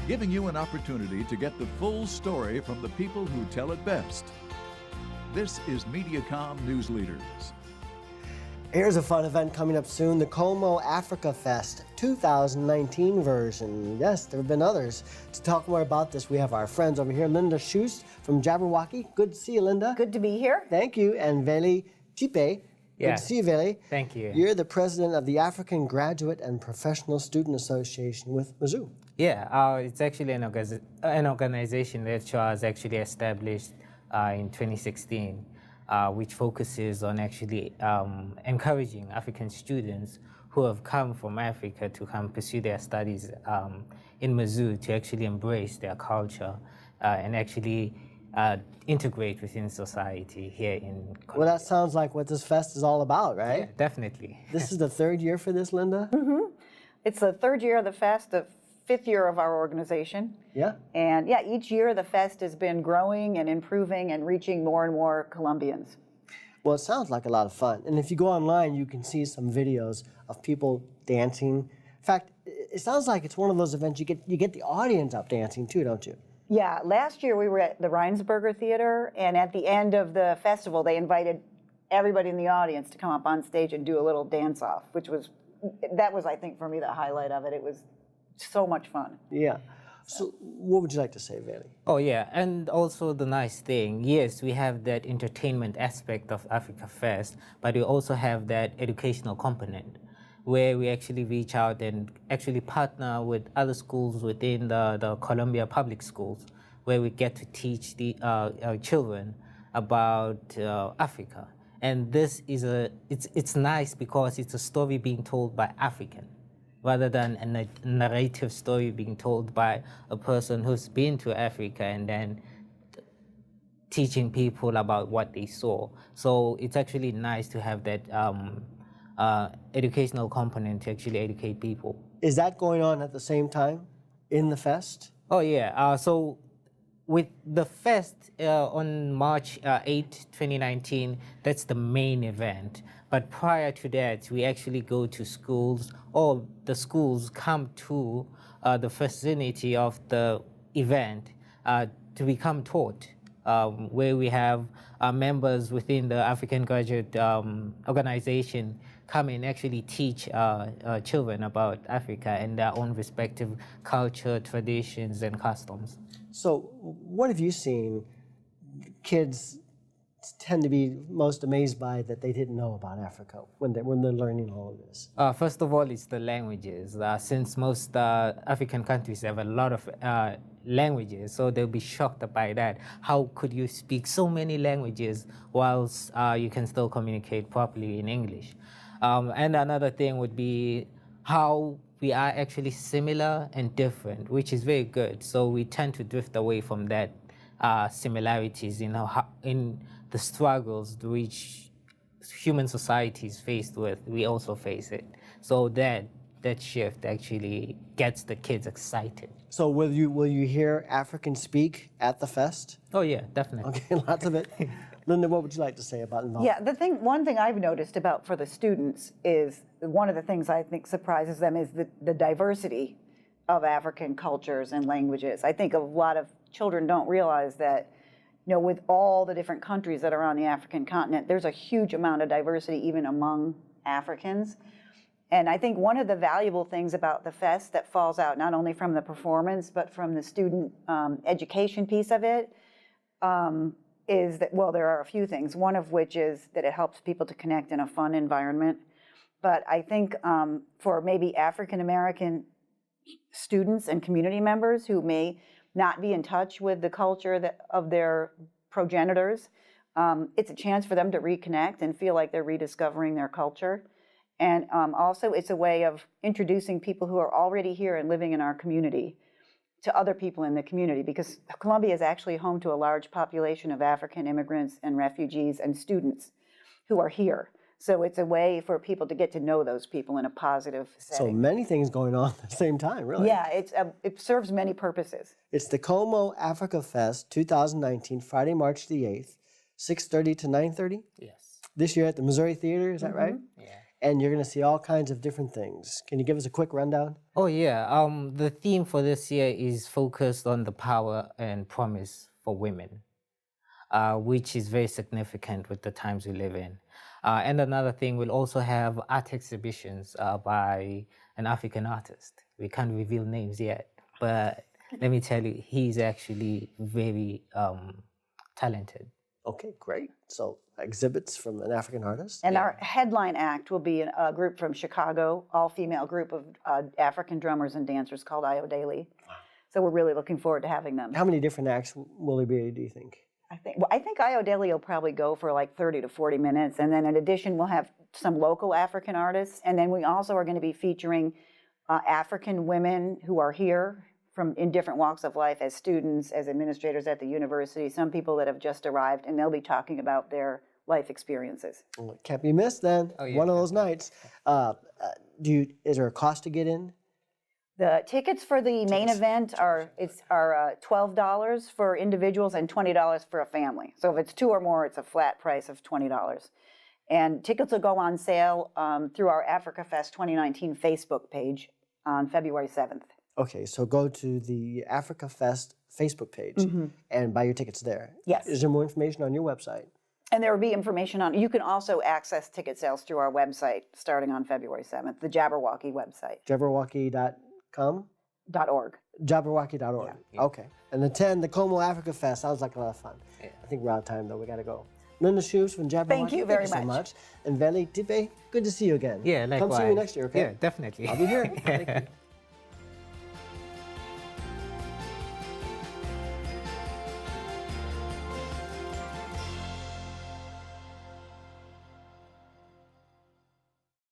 giving you an opportunity to get the full story from the people who tell it best. This is Mediacom Newsleaders. Here's a fun event coming up soon, the Como Africa Fest 2019 version. Yes, there have been others. To talk more about this, we have our friends over here, Linda Schust from Jabberwocky. Good to see you, Linda. Good to be here. Thank you. And Veli Thipe. Yeah. Good to see you, Veli. Thank you. You're the president of the African Graduate and Professional Student Association with Mizzou. Yeah, it's actually an organization that was actually established in 2016, which focuses on actually encouraging African students who have come from Africa to come pursue their studies in Mizzou to actually embrace their culture and actually integrate within society here in Colombia. Well, that sounds like what this fest is all about, right? Yeah, definitely. This is the third year for this, Linda? Mm-hmm. It's the third year of the fest, the fifth year of our organization. Yeah. And yeah, each year the fest has been growing and improving and reaching more and more Colombians. Well, it sounds like a lot of fun. And if you go online, you can see some videos of people dancing. In fact, it sounds like it's one of those events you get the audience up dancing too, don't you? Yeah, last year we were at the Reinsberger Theater, and at the end of the festival, they invited everybody in the audience to come up on stage and do a little dance-off, that was, I think, for me, the highlight of it. It was so much fun. Yeah. So what would you like to say, Veli? Oh, yeah, and also the nice thing, yes, we have that entertainment aspect of Africa Fest, but we also have that educational component, where we actually reach out and actually partner with other schools within the Columbia public schools, where we get to teach the children about Africa. And this is it's nice because it's a story being told by African, rather than a narrative story being told by a person who's been to Africa and then teaching people about what they saw. So it's actually nice to have that educational component to actually educate people. Is that going on at the same time in the fest? Oh yeah, so with the fest on March 8, 2019, that's the main event. But prior to that, we actually go to schools, or the schools come to the vicinity of the event to become taught, where we have members within the African Graduate Organization come and actually teach children about Africa and their own respective culture, traditions, and customs. So what have you seen kids tend to be most amazed by that they didn't know about Africa when they're learning all of this? First of all, it's the languages. Since most African countries have a lot of languages, so they'll be shocked by that. How could you speak so many languages whilst you can still communicate properly in English? And another thing would be how we are actually similar and different, which is very good. So we tend to drift away from that similarities in the struggles which human society is faced with. We also face it. So that shift actually gets the kids excited. So will you hear African speak at the fest? Oh yeah, definitely. Okay, lots of it. Linda, what would you like to say about involvement? Yeah, one thing I've noticed about for the students is, one of the things I think surprises them is the diversity of African cultures and languages. I think a lot of children don't realize that, with all the different countries that are on the African continent, there's a huge amount of diversity even among Africans. And I think one of the valuable things about the fest that falls out not only from the performance, but from the student education piece of it, is that, well, there are a few things, one of which is that it helps people to connect in a fun environment. But I think for maybe African-American students and community members who may not be in touch with the culture of their progenitors, it's a chance for them to reconnect and feel like they're rediscovering their culture. And also it's a way of introducing people who are already here and living in our community to other people in the community, because Colombia is actually home to a large population of African immigrants and refugees and students who are here. So it's a way for people to get to know those people in a positive setting. So many things going on at the same time, really. Yeah, it serves many purposes. It's the Como Africa Fest 2019, Friday, March the 8th, 6:30 to 9:30? Yes. This year at the Missouri Theater, is that right? Yeah. and you're going to see all kinds of different things. Can you give us a quick rundown? Oh yeah, the theme for this year is focused on the power and promise for women, which is very significant with the times we live in. And another thing, we'll also have art exhibitions by an African artist. We can't reveal names yet, but let me tell you, he's actually very talented. Okay, great. So exhibits from an African artist. And our headline act will be a group from Chicago, all-female group of African drummers and dancers called Io Daily. So we're really looking forward to having them. How many different acts will there be, do you think? I think Io Daily will probably go for like 30 to 40 minutes. And then in addition, we'll have some local African artists. And then we also are going to be featuring African women who are here in different walks of life as students, as administrators at the university, some people that have just arrived, and they'll be talking about their life experiences. Well, it can't be missed then. Oh, yeah, one of those nights. Is there a cost to get in? The tickets for the main event are $12 for individuals and $20 for a family. So if it's 2 or more, it's a flat price of $20. And tickets will go on sale through our Africa Fest 2019 Facebook page on February 7th. Okay, so go to the Africa Fest Facebook page and buy your tickets there. Yes. Is there more information on your website? And there will be information on, you can also access ticket sales through our website starting on February 7th, the Jabberwocky website. Jabberwocky.com? .org. Jabberwocky.org. Yeah. Okay. And attend the Como Africa Fest. Sounds like a lot of fun. Yeah. I think we're out of time, though. We got to go. Linda Schust from Jabberwocky. Thank you very so much. much. And Veli, Thipe, good to see you again. Yeah, likewise. Come see me next year, okay? Yeah, definitely. I'll be here. Thank you.